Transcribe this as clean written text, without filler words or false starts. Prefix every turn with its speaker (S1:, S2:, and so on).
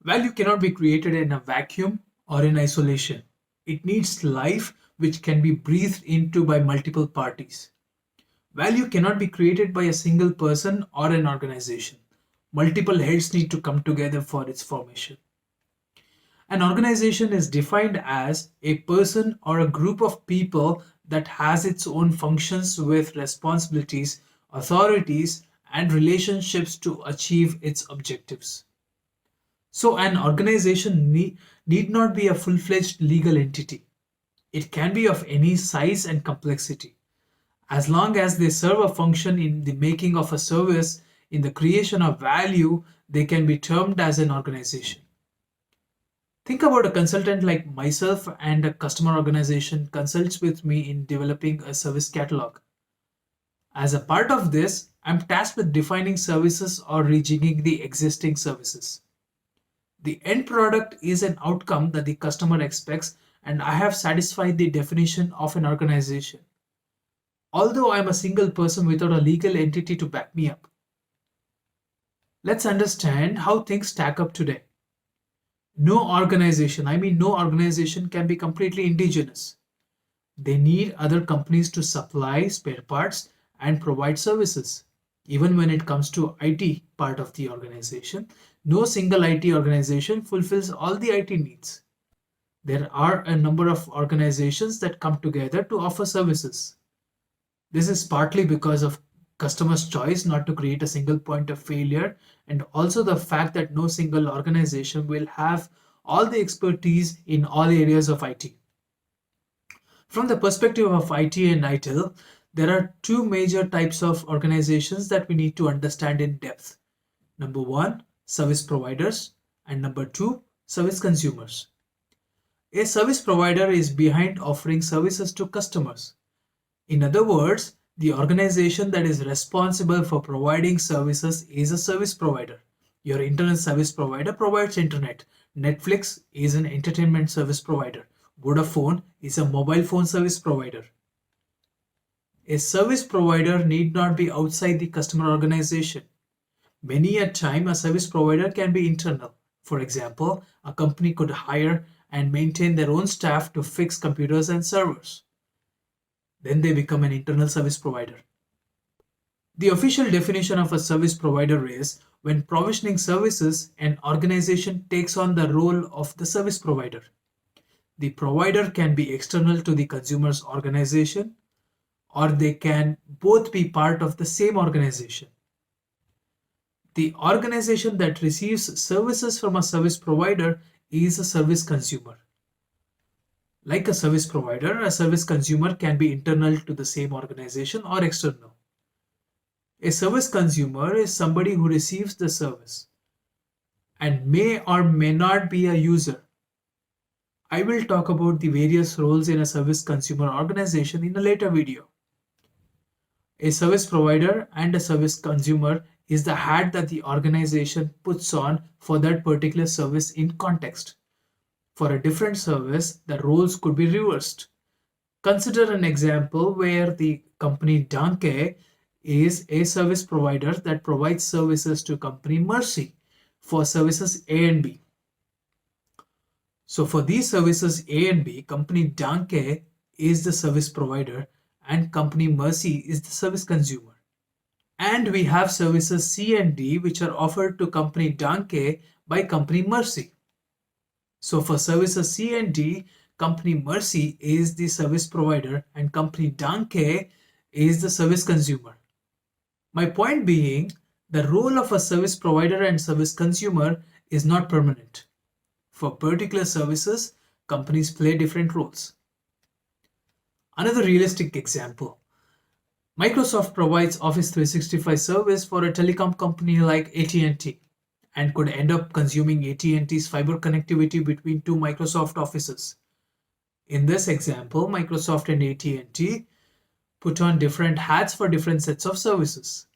S1: Value cannot be created in a vacuum or in isolation. It needs life which can be breathed into by multiple parties. Value cannot be created by a single person or an organization. Multiple heads need to come together for its formation. An organization is defined as a person or a group of people that has its own functions with responsibilities, authorities, and relationships to achieve its objectives. So, an organization need not be a full fledged legal entity. It can be of any size and complexity. As long as they serve a function in the making of a service, in the creation of value, they can be termed as an organization. Think about a consultant like myself and a customer organization consults with me in developing a service catalog. As a part of this, I'm tasked with defining services or rejigging the existing services. The end product is an outcome that the customer expects, and I have satisfied the definition of an organization. Although I'm a single person without a legal entity to back me up. Let's understand how things stack up today. No organization can be completely indigenous. They need other companies to supply spare parts and provide services. Even when it comes to IT part of the organization, no single IT organization fulfills all the IT needs. There are a number of organizations that come together to offer services. This is partly because of customers' choice not to create a single point of failure, and also the fact that no single organization will have all the expertise in all areas of IT. From the perspective of IT and ITIL, there are two major types of organizations that we need to understand in depth. Number one, service providers, and number two, service consumers. A service provider is behind offering services to customers. In other words, the organization that is responsible for providing services is a service provider. Your internet service provider provides internet. Netflix is an entertainment service provider. Vodafone is a mobile phone service provider. A service provider need not be outside the customer organization. Many a time, a service provider can be internal. For example, a company could hire and maintain their own staff to fix computers and servers. Then they become an internal service provider. The official definition of a service provider is when provisioning services, an organization takes on the role of the service provider. The provider can be external to the consumer's organization, or they can both be part of the same organization. The organization that receives services from a service provider is a service consumer. Like a service provider, a service consumer can be internal to the same organization or external. A service consumer is somebody who receives the service and may or may not be a user. I will talk about the various roles in a service consumer organization in a later video. A service provider and a service consumer is the hat that the organization puts on for that particular service in context. For a different service, the roles could be reversed. Consider an example where the company Danke is a service provider that provides services to company Mercy for services A and B. So for these services A and B, company Danke is the service provider and company Mercy is the service consumer. And we have services C and D which are offered to company Danke by company Mercy. So for services C and D, company Mercy is the service provider and company Danke is the service consumer. My point being, the role of a service provider and service consumer is not permanent. For particular services, companies play different roles. Another realistic example. Microsoft provides Office 365 service for a telecom company like AT&T and could end up consuming AT&T's fiber connectivity between two Microsoft offices. In this example, Microsoft and AT&T put on different hats for different sets of services.